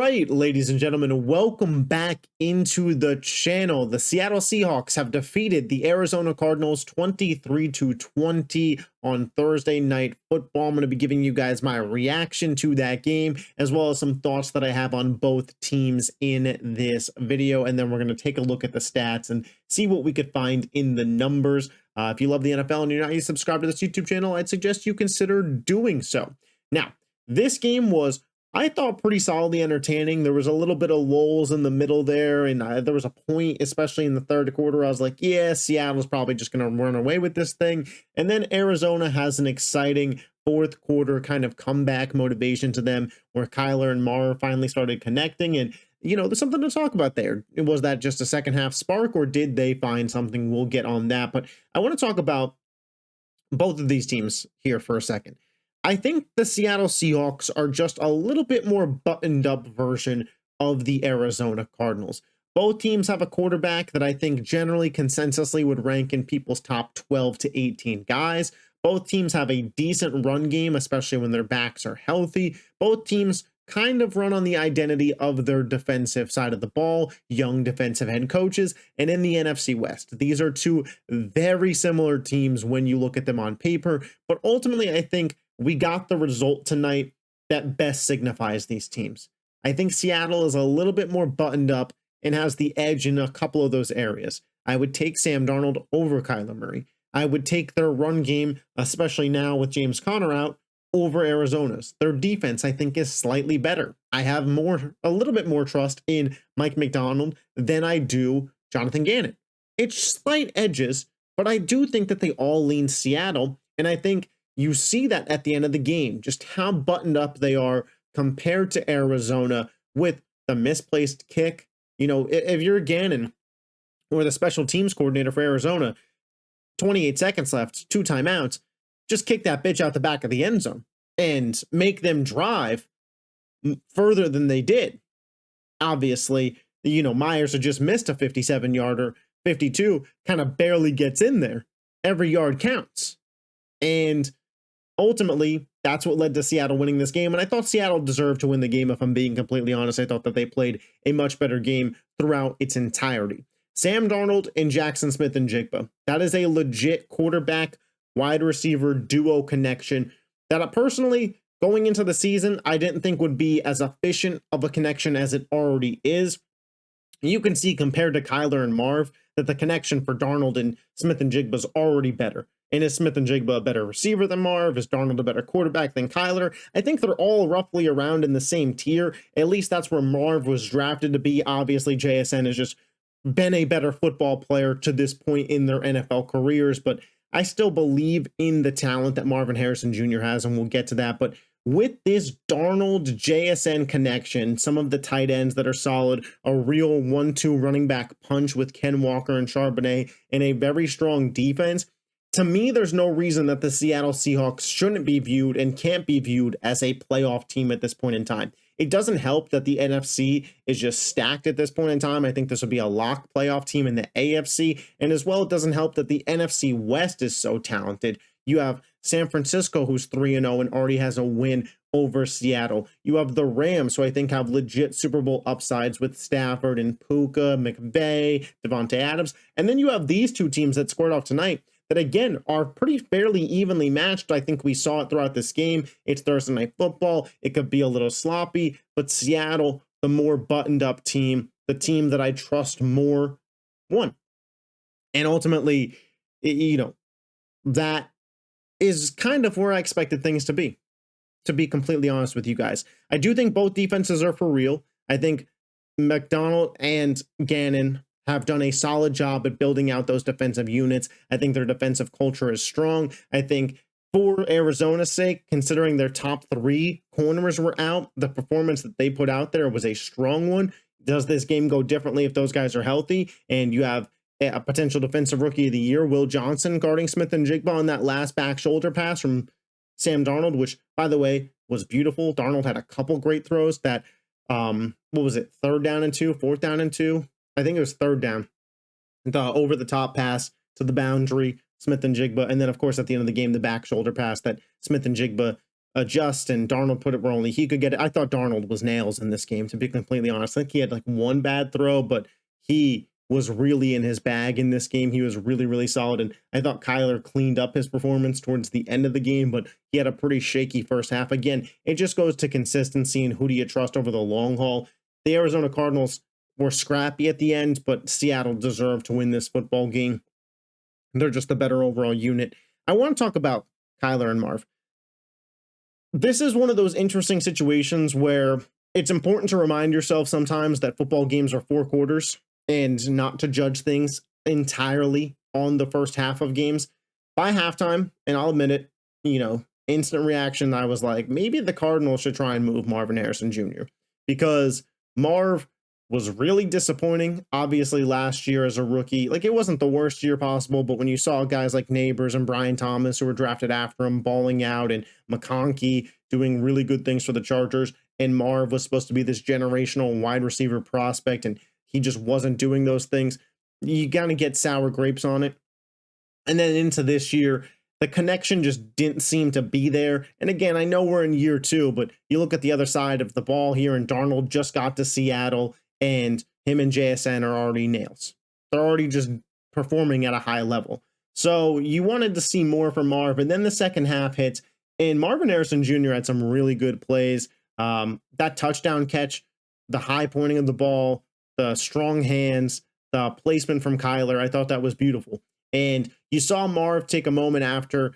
right, ladies and gentlemen, welcome back into the channel. The Seattle Seahawks have defeated the Arizona Cardinals 23-20 on Thursday Night Football. I'm going to be giving you guys my reaction to that game, as well as some thoughts that I have on both teams in this video. And then we're going to take a look at the stats and see what we could find in the numbers. If you love the NFL and you're not yet subscribed to this YouTube channel, I'd suggest you consider doing so. Now, this game was, I thought, pretty solidly entertaining. There was a little bit of lulls in the middle there, and there was a point, especially in the third quarter, I was like, yeah, Seattle's probably just going to run away with this thing. And then Arizona has an exciting fourth quarter kind of comeback motivation to them, where Kyler and Marv finally started connecting. And, you know, there's something to talk about there. Was that just a second half spark, or did they find something? We'll get on that. But I want to talk about both of these teams here for a second. I think the Seattle Seahawks are just a little bit more buttoned up version of the Arizona Cardinals. Both teams have a quarterback that I think generally consensusly would rank in people's top 12 to 18 guys. Both teams have a decent run game, especially when their backs are healthy. Both teams kind of run on the identity of their defensive side of the ball, young defensive head coaches. And in the NFC West, these are two very similar teams when you look at them on paper. But ultimately, I think we got the result tonight that best signifies these teams. I think Seattle is a little bit more buttoned up and has the edge in a couple of those areas. I would take Sam Darnold over Kyler Murray. I would take their run game, especially now with James Conner out, over Arizona's. Their defense, I think, is slightly better. I have a little bit more trust in Mike McDonald than I do Jonathan Gannon. It's slight edges, but I do think that they all lean Seattle, and I think you see that at the end of the game, just how buttoned up they are compared to Arizona with the misplaced kick. You know, if you're Gannon or the special teams coordinator for Arizona, 28 seconds left, 2 timeouts, just kick that bitch out the back of the end zone and make them drive further than they did. Obviously, you know, Myers had just missed a 57-yarder, 52, kind of barely gets in there. Every yard counts. And ultimately, that's what led to Seattle winning this game. And I thought Seattle deserved to win the game, if I'm being completely honest. I thought that they played a much better game throughout its entirety. Sam Darnold and Jackson Smith-Njigba. That is a legit quarterback, wide receiver duo connection that personally, going into the season, I didn't think would be as efficient of a connection as it already is. You can see, compared to Kyler and Marv, that the connection for Darnold and Smith-Njigba is already better. And is Smith-Njigba a better receiver than Marv? Is Darnold a better quarterback than Kyler? I think they're all roughly around in the same tier. At least that's where Marv was drafted to be. Obviously, JSN has just been a better football player to this point in their NFL careers, but I still believe in the talent that Marvin Harrison Jr. has, and we'll get to that. But with this Darnold JSN connection, some of the tight ends that are solid, a real 1-2 running back punch with Ken Walker and Charbonnet, and a very strong defense, to me, there's no reason that the Seattle Seahawks shouldn't be viewed and can't be viewed as a playoff team at this point in time. It doesn't help that the NFC is just stacked at this point in time. I think this would be a lock playoff team in the AFC. And as well, it doesn't help that the NFC West is so talented. You have San Francisco, who's 3-0 and already has a win over Seattle. You have the Rams, who I think have legit Super Bowl upsides with Stafford and Puka, McVay, Devontae Adams. And then you have these two teams that scored off tonight that, again, are pretty fairly evenly matched. I think we saw it throughout this game. It's Thursday Night Football. It could be a little sloppy, but Seattle, the more buttoned up team, the team that I trust more, won. And ultimately, you know, that is kind of where I expected things to be completely honest with you guys. I do think both defenses are for real. I think McDonald and Gannon have done a solid job at building out those defensive units. I think their defensive culture is strong. I think for Arizona's sake, considering their top 3 corners were out, the performance that they put out there was a strong one. Does this game go differently if those guys are healthy? And you have a potential defensive rookie of the year, Will Johnson, guarding Smith-Njigba on that last back shoulder pass from Sam Darnold, which, by the way, was beautiful. Darnold had a couple great throws that, what was it, 3rd down and 2, 4th down and 2? I think it was 3rd down. The over-the-top pass to the boundary, Smith-Njigba, and then, of course, at the end of the game, the back shoulder pass that Smith-Njigba adjust, and Darnold put it where only he could get it. I thought Darnold was nails in this game, to be completely honest. I think he had like one bad throw, but he was really in his bag in this game. He was really, really solid. And I thought Kyler cleaned up his performance towards the end of the game, but he had a pretty shaky first half. Again, it just goes to consistency and who do you trust over the long haul. The Arizona Cardinals were scrappy at the end, but Seattle deserved to win this football game. They're just the better overall unit. I want to talk about Kyler and Marv. This is one of those interesting situations where it's important to remind yourself sometimes that football games are 4 quarters and not to judge things entirely on the first half of games. By halftime, and I'll admit it, instant reaction, I was like, maybe the Cardinals should try and move Marvin Harrison Jr. because Marv was really disappointing. Obviously, last year as a rookie, like it wasn't the worst year possible, but when you saw guys like Neighbors and Brian Thomas, who were drafted after him, balling out, and McConkey doing really good things for the Chargers, and Marv was supposed to be this generational wide receiver prospect, and he just wasn't doing those things, you got to get sour grapes on it. And then into this year, the connection just didn't seem to be there. And again, I know we're in year 2, but you look at the other side of the ball here, and Darnold just got to Seattle, and him and JSN are already nails. They're already just performing at a high level. So you wanted to see more from Marv, and then the second half hits, and Marvin Harrison Jr. had some really good plays. That touchdown catch, the high pointing of the ball, the strong hands, the placement from Kyler, I thought that was beautiful. And you saw Marv take a moment after,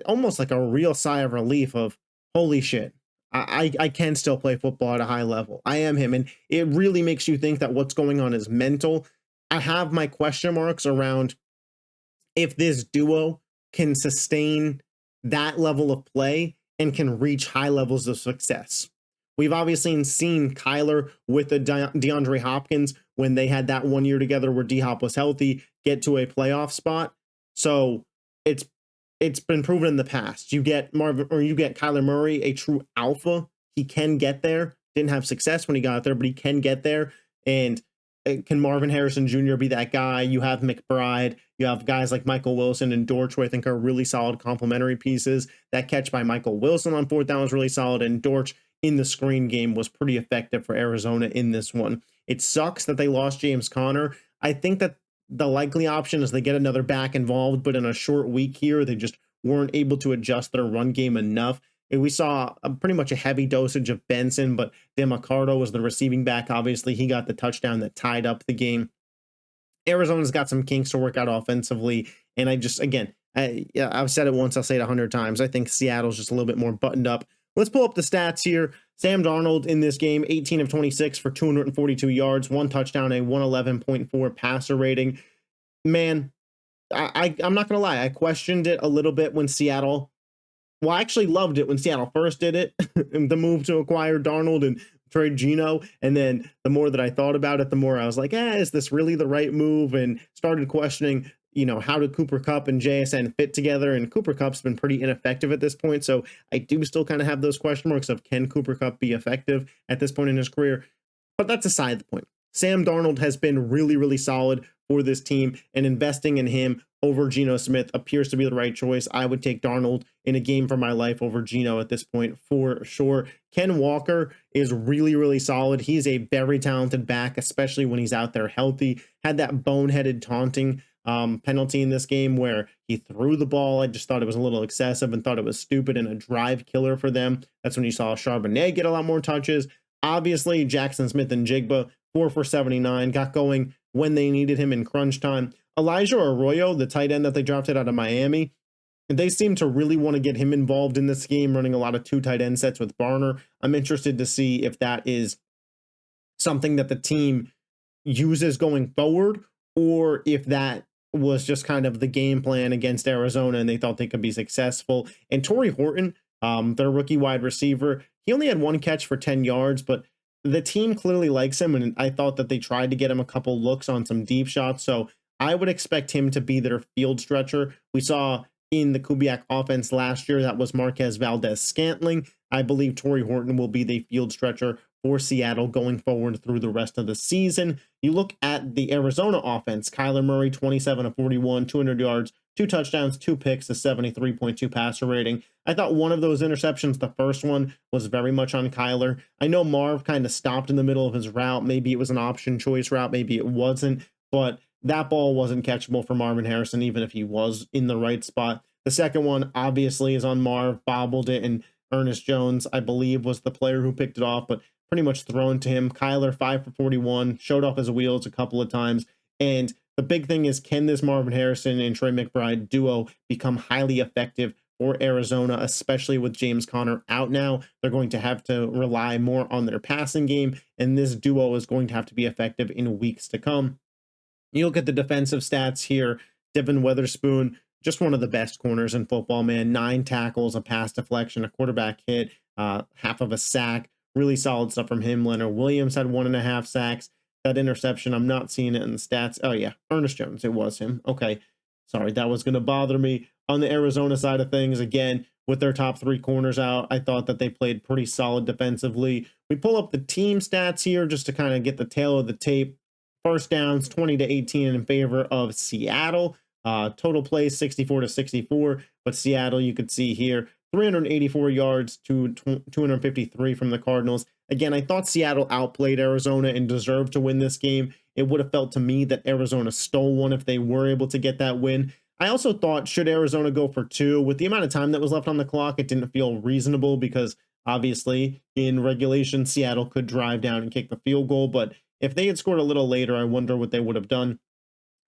almost like a real sigh of relief of, holy shit, I can still play football at a high level. I am him. And it really makes you think that what's going on is mental. I have my question marks around if this duo can sustain that level of play and can reach high levels of success. We've obviously seen Kyler with the DeAndre Hopkins when they had that 1 year together where D-Hop was healthy, get to a playoff spot. So it's been proven in the past. You get Marvin, or you get Kyler Murray, a true alpha. He can get there. Didn't have success when he got there, but he can get there. And can Marvin Harrison Jr. be that guy? You have McBride. You have guys like Michael Wilson and Dortch, who I think are really solid complementary pieces. That catch by Michael Wilson on 4th down was really solid, and Dortch in the screen game was pretty effective for Arizona in this one. It sucks that they lost James Conner. I think that the likely option is they get another back involved, but in a short week here, they just weren't able to adjust their run game enough. And we saw pretty much a heavy dosage of Benson, but DeMarcado was the receiving back. Obviously, he got the touchdown that tied up the game. Arizona's got some kinks to work out offensively. And I just, again, I've said it once, I'll say it 100 times. I think Seattle's just a little bit more buttoned up. Let's pull up the stats here. Sam Darnold in this game, 18 of 26 for 242 yards, 1 touchdown, a 111.4 passer rating. Man, I'm not going to lie. I questioned it a little bit when Seattle, well, I actually loved it when Seattle first did it, the move to acquire Darnold and trade Geno. And then the more that I thought about it, the more I was like, is this really the right move? And started questioning, how did Cooper Kupp and JSN fit together? And Cooper Kupp's been pretty ineffective at this point. So I do still kind of have those question marks of, can Cooper Kupp be effective at this point in his career? But that's aside the point. Sam Darnold has been really, really solid for this team, and investing in him over Geno Smith appears to be the right choice. I would take Darnold in a game for my life over Geno at this point for sure. Ken Walker is really, really solid. He's a very talented back, especially when he's out there healthy. Had that boneheaded taunting penalty in this game where he threw the ball. I just thought it was a little excessive and thought it was stupid and a drive killer for them. That's when you saw Charbonnet get a lot more touches. Obviously, Jackson Smith and Jigba, 4 for 79, got going when they needed him in crunch time. Elijah Arroyo, the tight end that they drafted out of Miami, they seem to really want to get him involved in this game, running a lot of 2 tight end sets with Barner. I'm interested to see if that is something that the team uses going forward, or if that was just kind of the game plan against Arizona and they thought they could be successful. And Torrey Horton, their rookie wide receiver, he only had 1 catch for 10 yards, but the team clearly likes him, and I thought that they tried to get him a couple looks on some deep shots, so I would expect him to be their field stretcher. We saw in the Kubiak offense last year, that was Marquez Valdez-Scantling. I believe Torrey Horton will be the field stretcher for Seattle going forward through the rest of the season. You look at the Arizona offense, Kyler Murray, 27 of 41, 200 yards, 2 touchdowns, 2 picks, a 73.2 passer rating. I thought one of those interceptions, the first one, was very much on Kyler. I know Marv kind of stopped in the middle of his route. Maybe it was an option choice route, maybe it wasn't, but that ball wasn't catchable for Marvin Harrison, even if he was in the right spot. The second one obviously is on Marv, bobbled it, and Ernest Jones, I believe, was the player who picked it off, but pretty much thrown to him. Kyler, 5 for 41, showed off his wheels a couple of times. And the big thing is, can this Marvin Harrison and Trey McBride duo become highly effective for Arizona, especially with James Conner out now? They're going to have to rely more on their passing game, and this duo is going to have to be effective in weeks to come. You look at the defensive stats here. Devin Witherspoon, just one of the best corners in football, man. 9 tackles, a pass deflection, a quarterback hit, half of a sack. Really solid stuff from him. Leonard Williams had 1.5 sacks. That interception, I'm not seeing it in the stats. Oh, yeah, Ernest Jones, it was him. Okay, sorry, that was going to bother me. On the Arizona side of things, again, with their top 3 corners out, I thought that they played pretty solid defensively. We pull up the team stats here just to kind of get the tail of the tape. First downs, 20-18 in favor of Seattle. Total plays, 64-64. But Seattle, you could see here, 384 yards to 253 from the Cardinals. Again, I thought Seattle outplayed Arizona and deserved to win this game. It would have felt to me that Arizona stole one if they were able to get that win. I also thought, should Arizona go for 2? With the amount of time that was left on the clock, it didn't feel reasonable because obviously in regulation, Seattle could drive down and kick the field goal. But if they had scored a little later, I wonder what they would have done.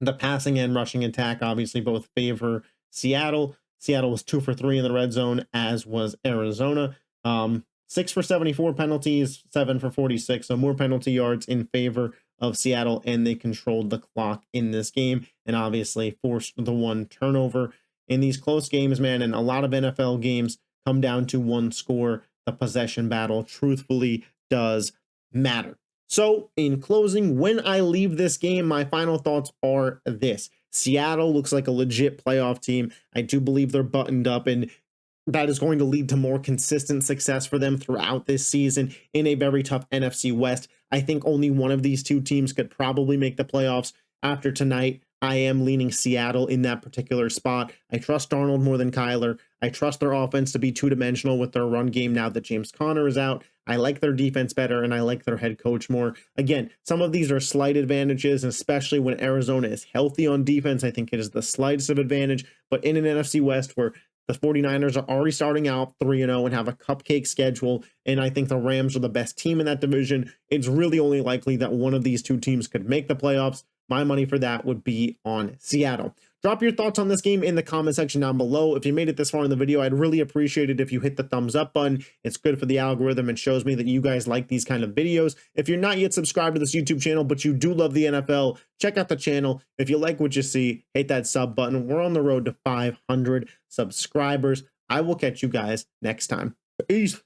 The passing and rushing attack obviously both favor Seattle. Seattle was 2 for 3 in the red zone, as was Arizona. 6 for 74 penalties, 7 for 46. So more penalty yards in favor of Seattle, and they controlled the clock in this game and obviously forced the 1 turnover. In these close games, man, and a lot of NFL games come down to 1 score. The possession battle truthfully does matter. So in closing, when I leave this game, my final thoughts are this. Seattle looks like a legit playoff team. I do believe they're buttoned up, and that is going to lead to more consistent success for them throughout this season in a very tough NFC West. I think only one of these 2 teams could probably make the playoffs. After tonight, I am leaning Seattle in that particular spot. I trust Darnold more than Kyler. I trust their offense to be 2-dimensional with their run game now that James Conner is out. I like their defense better, and I like their head coach more. Again, some of these are slight advantages, especially when Arizona is healthy on defense. I think it is the slightest of advantage. But in an NFC West where the 49ers are already starting out 3-0 and have a cupcake schedule, and I think the Rams are the best team in that division, it's really only likely that one of these 2 teams could make the playoffs. My money for that would be on Seattle. Drop your thoughts on this game in the comment section down below. If you made it this far in the video, I'd really appreciate it if you hit the thumbs up button. It's good for the algorithm and shows me that you guys like these kind of videos. If you're not yet subscribed to this YouTube channel, but you do love the NFL, check out the channel. If you like what you see, hit that sub button. We're on the road to 500 subscribers. I will catch you guys next time. Peace.